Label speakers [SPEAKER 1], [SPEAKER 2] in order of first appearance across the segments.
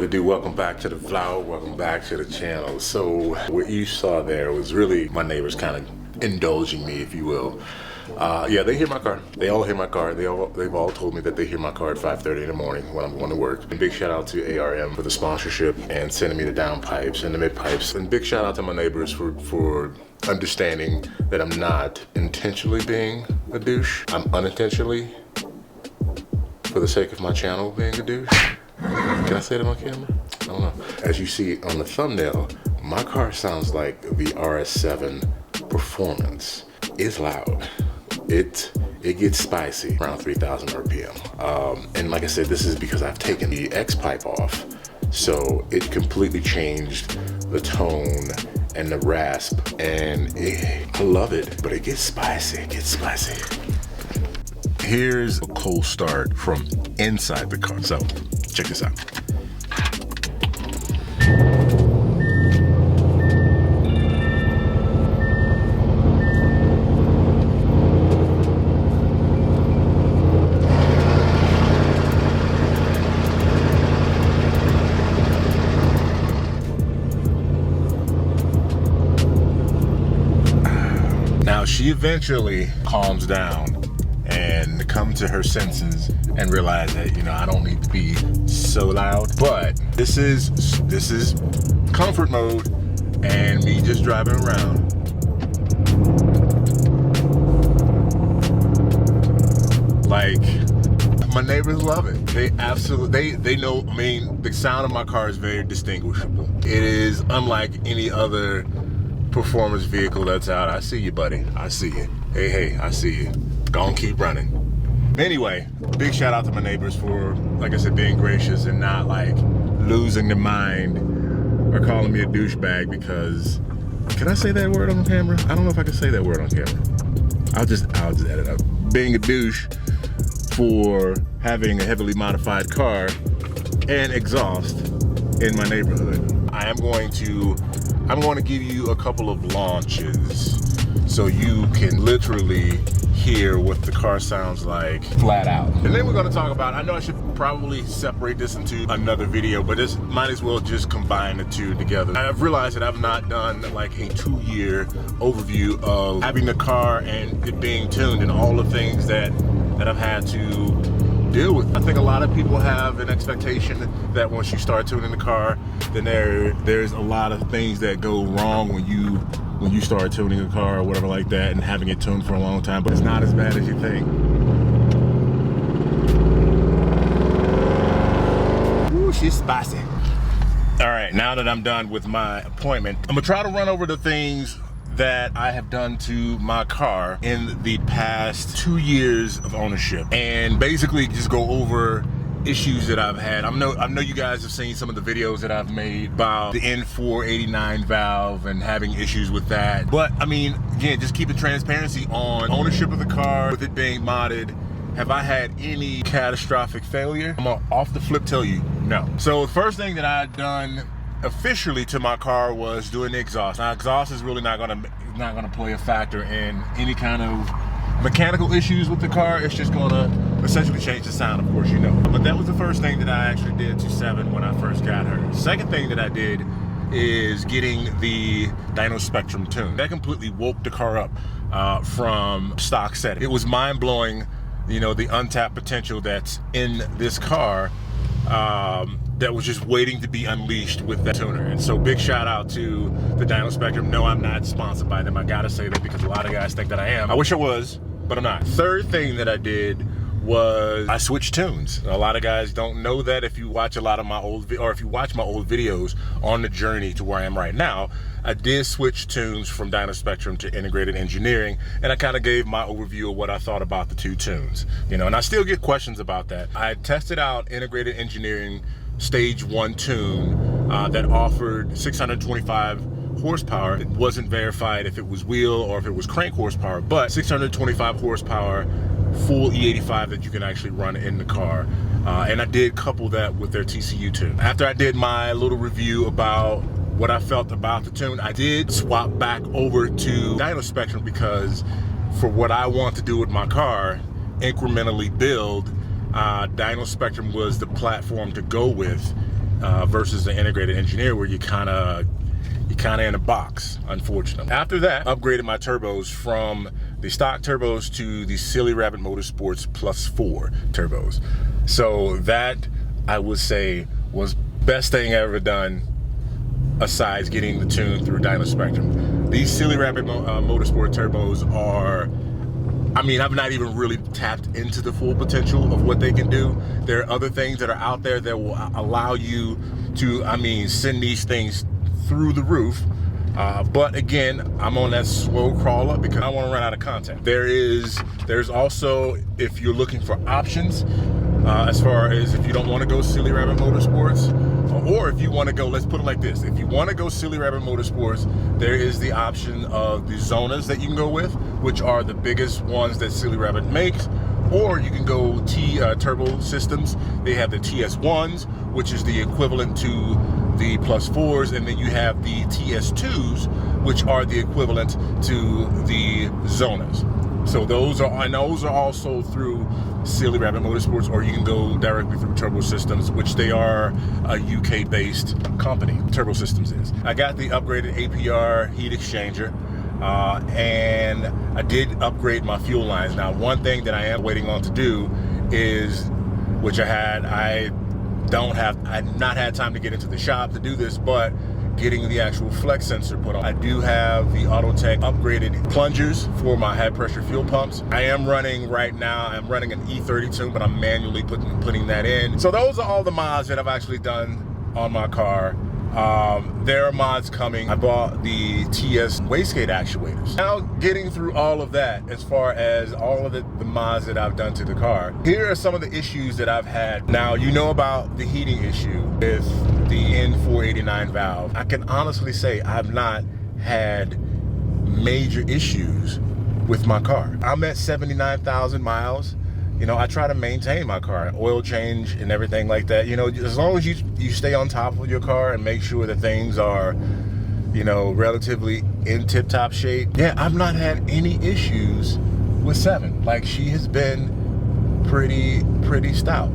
[SPEAKER 1] it do? Welcome back to the vlog. Welcome back to the channel. So what you saw there was really my neighbors kind of indulging me, if you will. Yeah, they hear my car. They all hear my car. They've all told me that they hear my car at 5:30 in the morning when I'm going to work. And big shout out to ARM for the sponsorship and sending me the down pipes and the mid pipes. And big shout out to my neighbors for understanding that I'm not intentionally being a douche. I'm unintentionally, for the sake of my channel, being a douche. Can I say that on camera? I don't know. As you see on the thumbnail, my car sounds like the RS7 Performance. It's loud. It gets spicy around 3,000 RPM. And like I said, this is because I've taken the X pipe off. So it completely changed the tone and the rasp, and I love it, but it gets spicy, Here's a cold start from inside the car. So check this out. Now she eventually calms down and comes to her senses and realize that, you know, I don't need to be so loud. But this is comfort mode and me just driving around. Like, my neighbors love it. They absolutely, they know, I mean, the sound of my car is very distinguishable. It is unlike any other performance vehicle that's out. I see you, buddy. I see you. Hey, I see you. Gonna keep running. Anyway, big shout out to my neighbors for, like I said, being gracious and not like losing their mind or calling me a douchebag because, can I say that word on camera? I don't know if I can say that word on camera. I'll just edit out. Being a douche for having a heavily modified car and exhaust in my neighborhood. I'm going to give you a couple of launches so you can literally hear what the car sounds like flat out. And then we're going to talk about, I know I should probably separate this into another video, but this might as well just combine the two together. I've realized that I've not done like a 2-year overview of having the car and it being tuned and all the things that I've had to deal with. I think a lot of people have an expectation that once you start tuning the car, then there's a lot of things that go wrong when you start tuning a car or whatever like that and having it tuned for a long time, but it's not as bad as you think. Ooh, she's spicy. All right, now that I'm done with my appointment, I'm gonna try to run over the things that I have done to my car in the past 2 years of ownership, and basically just go over issues that I've had. I know you guys have seen some of the videos that I've made about the N489 valve and having issues with that. But I mean, again, just keeping transparency on ownership of the car, with it being modded. Have I had any catastrophic failure? I'm gonna off the flip tell you, no. So the first thing that I'd done officially to my car was doing the exhaust. Now, exhaust is really not gonna play a factor in any kind of mechanical issues with the car. It's just gonna essentially change the sound, of course, you know. But that was the first thing that I actually did to 7 when I first got her. The second thing that I did is getting the dyno spectrum tuned. That completely woke the car up from stock setting. It was mind-blowing, you know, the untapped potential that's in this car that was just waiting to be unleashed with that tuner. And so big shout out to the dyno spectrum. No, I'm not sponsored by them. I gotta say that because a lot of guys think that I am. I wish I was, but I'm not. Third thing that I did was I switched tunes. A lot of guys don't know that. If you watch a lot of my if you watch my old videos on the journey to where I am right now, I did switch tunes from dyno spectrum to integrated engineering, and I kind of gave my overview of what I thought about the two tunes, you know, and I still get questions about that. I tested out integrated engineering stage 1 tune that offered 625 horsepower. It wasn't verified if it was wheel or if it was crank horsepower, but 625 horsepower, full E85 that you can actually run in the car. And I did couple that with their TCU tune. After I did my little review about what I felt about the tune, I did swap back over to dyno spectrum because for what I want to do with my car, incrementally build, dyno spectrum was the platform to go with. versus the integrated engineer where you're kind of in a box, unfortunately. After that, upgraded my turbos from the stock turbos to the Silly Rabbit Motorsports +4 turbos. So that, I would say, was best thing I ever done besides getting the tune through Dyno Spectrum. These Silly Rabbit Motorsport turbos are, I mean, I've not even really tapped into the full potential of what they can do. There are other things that are out there that will allow you to, I mean, send these things through the roof. But again, I'm on that slow crawl up because I want to run out of content. There's also, if you're looking for options, as far as if you don't want to go Silly Rabbit Motorsports, or if you want to go, let's put it like this, if you want to go Silly Rabbit Motorsports, there is the option of the Zonas that you can go with, which are the biggest ones that Silly Rabbit makes, or you can go turbo systems. They have the TS1s, which is the equivalent to the +4s, and then you have the TS2s, which are the equivalent to the Zonas. So those are all sold through Silly Rabbit Motorsports, or you can go directly through Turbo Systems, which they are a UK-based company. Turbo Systems is. I got the upgraded APR heat exchanger, and I did upgrade my fuel lines. Now, one thing that I am waiting on to do is, which I've not had time to get into the shop to do this, but getting the actual flex sensor put on. I do have the Autotech upgraded plungers for my high pressure fuel pumps. I am running right now, I'm running an E32, but I'm manually putting that in. So those are all the mods that I've actually done on my car. There are mods coming. I bought the TS wastegate actuators. Now, getting through all of that, as far as all of the mods that I've done to the car, here are some of the issues that I've had. Now, you know about the heating issue with the N489 valve. I can honestly say I've not had major issues with my car. I'm at 79,000 miles. You know, I try to maintain my car, oil change and everything like that. You know, as long as you stay on top of your car and make sure that things are, you know, relatively in tip-top shape. Yeah, I've not had any issues with 7. Like, she has been pretty stout.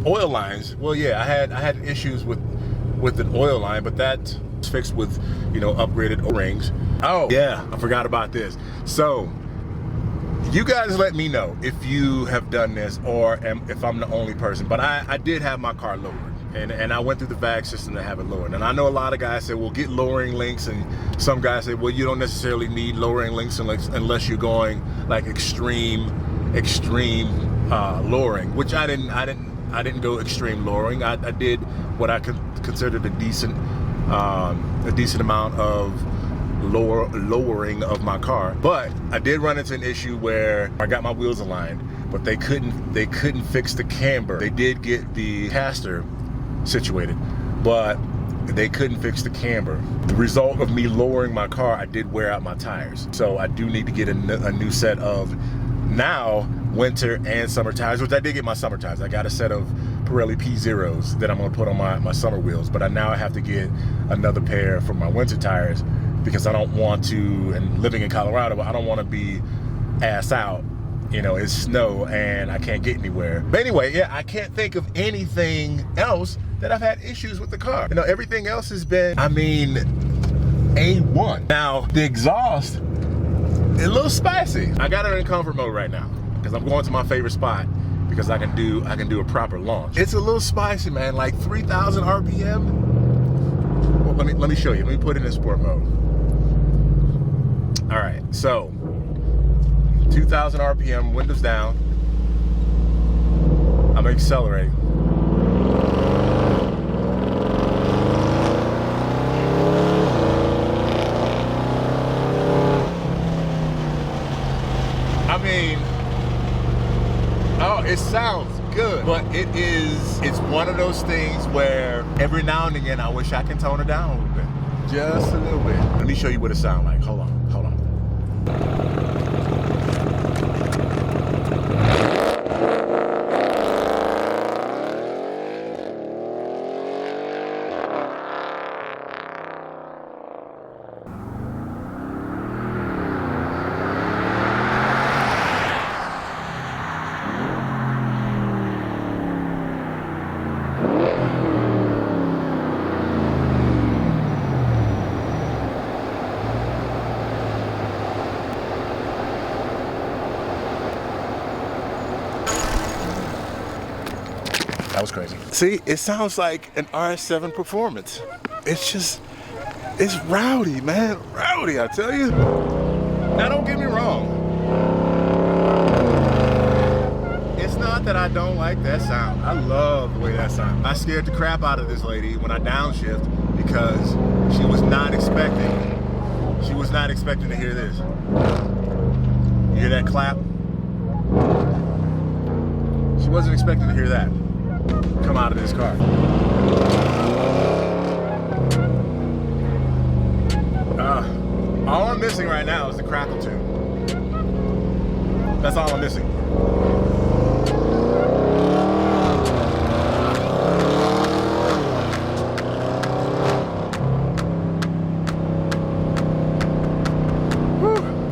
[SPEAKER 1] Oil lines, well, yeah, I had issues with an oil line, but that's fixed with, you know, upgraded O-rings. Oh, yeah, I forgot about this. So, you guys let me know if you have done this or if I'm the only person, but I did have my car lowered, and I went through the VAG system to have it lowered. And I know a lot of guys say, well, get lowering links, and some guys say, well, you don't necessarily need lowering links unless you're going like extreme lowering, which I didn't go extreme lowering. I did what I considered a decent amount of lowering of my car. But I did run into an issue where I got my wheels aligned, but they couldn't fix the camber. They did get the caster situated, but they couldn't fix the camber. The result of me lowering my car, I did wear out my tires. So I do need to get a new set of now winter and summer tires, which I did get my summer tires. I got a set of Pirelli P0s that I'm gonna put on my summer wheels, but now I have to get another pair for my winter tires, because I don't want to, and living in Colorado, I don't want to be ass out. You know, it's snow and I can't get anywhere. But anyway, yeah, I can't think of anything else that I've had issues with the car. You know, everything else has been, I mean, A1. Now, the exhaust, a little spicy. I got it in comfort mode right now because I'm going to my favorite spot because I can do a proper launch. It's a little spicy, man, like 3,000 RPM. Well, let me show you. Let me put it in sport mode. All right, so 2,000 RPM, windows down. I'm accelerating. I mean, oh, it sounds good, but it's one of those things where every now and again I wish I can tone it down a little bit, just a little bit. Let me show you what it sounds like. Hold on. That was crazy. See, it sounds like an RS7 Performance. It's rowdy, man. Rowdy, I tell you. Now, don't get me wrong. It's not that I don't like that sound. I love the way that sounds. I scared the crap out of this lady when I downshift because she was not expecting to hear this. You hear that clap? She wasn't expecting to hear that come out of this car. All I'm missing right now is the crackle tune. That's all I'm missing.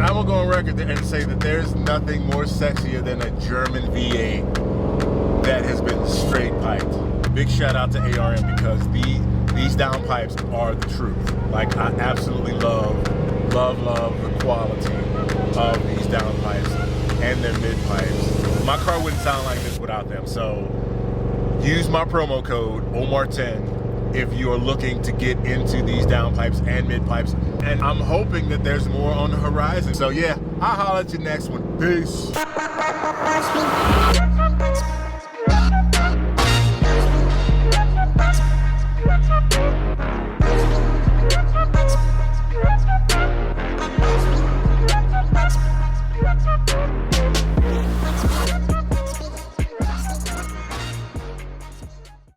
[SPEAKER 1] I'm gonna go on record and say that there's nothing more sexier than a German V8 that has been straight piped. Big shout out to ARM because these downpipes are the truth. Like, I absolutely love the quality of these downpipes and their mid pipes. My car wouldn't sound like this without them. So use my promo code OMAR10 if you are looking to get into these downpipes and mid pipes. And I'm hoping that there's more on the horizon. So yeah, I'll holler at you next one. Peace.